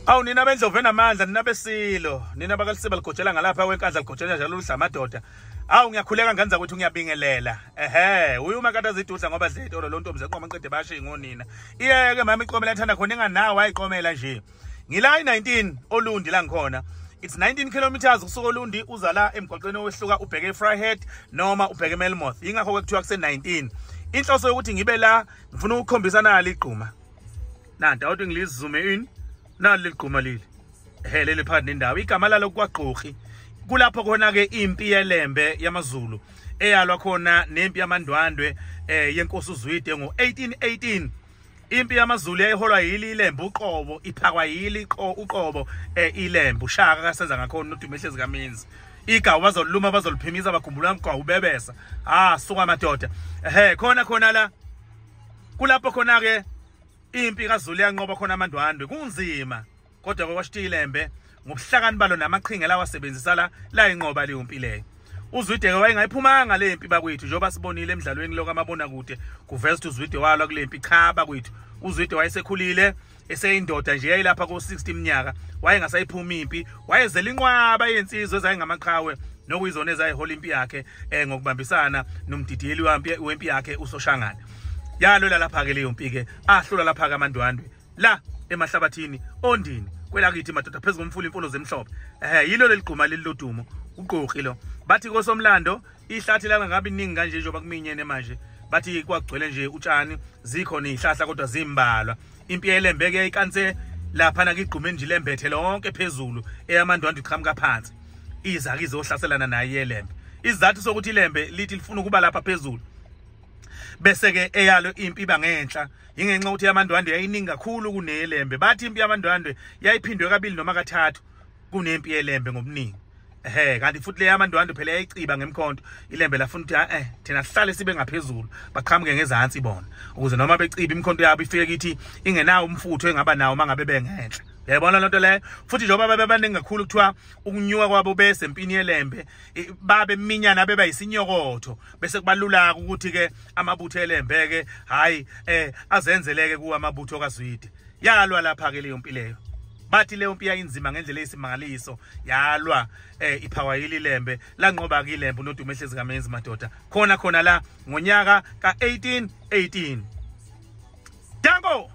Awu nina bendlovu enamandla nina besilo nina bakalisiba ligojela ngalapha wenkandla ligojela njalo udla amadoda. Awu ngiyakhuleka ngenza ukuthi ngiyabingelela. Uyuma kade azidudla ngoba dle itolo lo ntombi zeqoma nqede bashi ngonina. Iyeke mama iqomela ethanda khona inganawo ayiqomela nje. Ngila i19 Olundi la ngikhona. It's 19 kilometers kusuka Olundi uza la emgwaqweni owehluka ubheke eFryhead noma ubheke eMelmoth. Ingakho kwekuthiwa kuse 19. Inhloso yokuthi ngibe la ngifuna ukukhombisa nali igquma. Nanti awuthi ngilizume ini nali ligquma leli. Leli phakathi nendawo igama lalo kwaGqokhi. Kulapho khona ke impi yelembe yamaZulu eyalwa khona nempi yamandwandwe yenkosi uZwide ngo1818. Impi yamaZulu yayiholwa yili ilembe uqobo iphakwa yili uqobo ilembe ushaka kasenza ngakhona uDumehlezi kaMenzi. Igawu bazoluma bazoliphimisa bakhumbula umgwawu bebesa. Suka madoda. Khona la kulapho khona ke impi kaZulu yanqoba khona amandwandwe kunzima kodwa kwashita ilembe ngobuhlakani balo namaqhinga lawa wasebenzisa la inqoba leyo impi leyo. uZwide wayengayiphumanga le impi bakwethu njengoba sibonile emidlalweni lo kamabona kude kuveza uZwide walwa kule impi cha bakwethu. uZwide wayesekhulile eseyindoda nje yayilapha ko60 iminyaka wayengasayiphuma impi wayezela inqwaba yensizwe ezayingamaqhawe nokuyizona ezayihola impi yakhe ngokubambisana nomdidiyeli wempi yakhe uSoshangana. Yalwela lapha ke leyo mpi ke ahlula lapha kamandwandwe la emahlabathini ondini kwelakithi madoda phezulu komfula imfulo zemhlophe. Yilo leligquma lelilodumo uGqokhi lo. Bathi kosomlando ihlathi langa ngabe iningi kanje njengoba kuminyene manje. Bathi kwagcwele nje utshani zikhona izihlahla kodwa zimbalwa. Impi yelembe ke ikanse lapha na igquma nje lembethe lonke phezulu eyamandwandwe iqhamuka phansi. Izake izohlaselana naye yelembe. Izathu sokuthi ilembe lithi lifuna ukuba lapha phezulu. Bese ke eyalo impi bangenhla ingenxa ukuthi yamandwandwe yayiningi kakhulu kuneyelembe. Bathi impi yamandwandwe yayiphindwe kabili noma kathathu kunempi yelembe ngobuningi. Kanti futhi le yamandwandwe phela yayiciba ngemkhonto ilembe lafuna ukuthi thina sihlale sibe ngaphezulu baqhamuke ngezantsi bona ukuze noma beciba imkhonto yabo ifike kithi ingenawo umfutho engaba nawo mangabe bengenhla. Yayibona lonto leyo futhi njengoba babebaningi kakhulu kuthiwa ukunyuka kwabo bese empini yelembe babe minyana beba yisinyokotho bese kubalula ukuthi ke amabutho elembe ke azenzeleke kuwa amabutho kaZwide. Yalwa lapha ke leyo mpi leyo. Bathi leyo mpi yayinzima ngendlela eyisimangaliso yalwa iphakwa yili lembe lanqoba ke ilembe noDumehlezi kaMenzi madoda khona la ngonyaka ka1818. Dango